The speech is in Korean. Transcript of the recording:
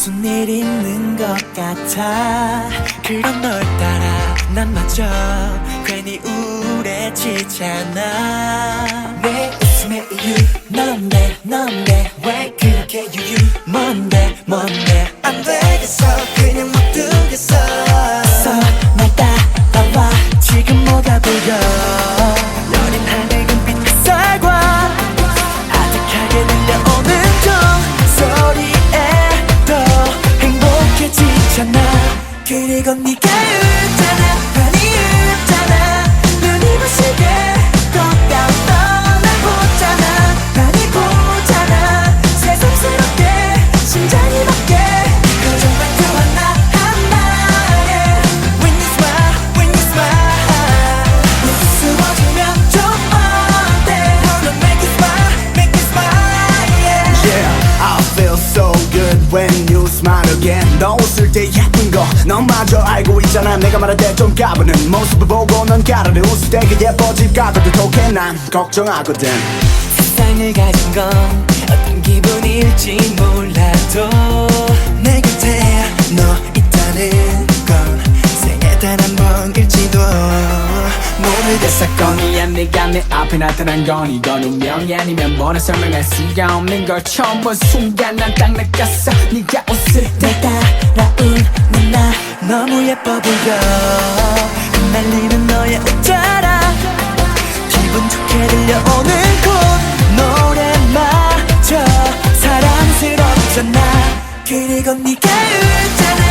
무슨 일 있는 것 같아. 그런 널 따라 난 마저 괜히 우울해지잖아. 내 웃음의 이유 넌데 왜 그렇게 유유 뭔데 안 되겠어 그냥 못 두겠어. 날 따라와 지금 뭐가 보여. 여린 하늘은 빛 햇살과 아득하게 들려오는 종소리에 더 행복해지잖아. 그리고 네가 웃잖아 많이 웃잖아. 눈이 부시게 또 날 보잖아. 많이 보잖아. 새삼스럽게 심장이 벅게 표정만 좋았나 한 말에. When you smile 우스워지면 좀 어때. 너는 make me smile yeah. Yeah, I feel so good when you smile again. 너 웃을 때 예쁜 거 너마저 알고 있잖아. 내가 말할 때 좀 까부는 모습을 보고 넌 가르르 웃을 때 그 예뻐질 까도 독해 난 걱정하거든. 세상을 가진 건 어떤 기분일지 몰라도 내 곁에 너 있다는 건 생애 단 한 번일지도 모르겠어. 사건이야 네가 내 앞에 나타난 건 이건 운명이 아니면 뭐라 설명할 수가 없는 걸. 처음 본 순간 난 딱 느꼈어 네가 웃을 때 따라온 나 너무 예뻐 보여. 흩날리는 너의 웃자라 기분 좋게 들려오는 꽃 노래마저 사랑스럽잖아. 그리고 네가 웃잖아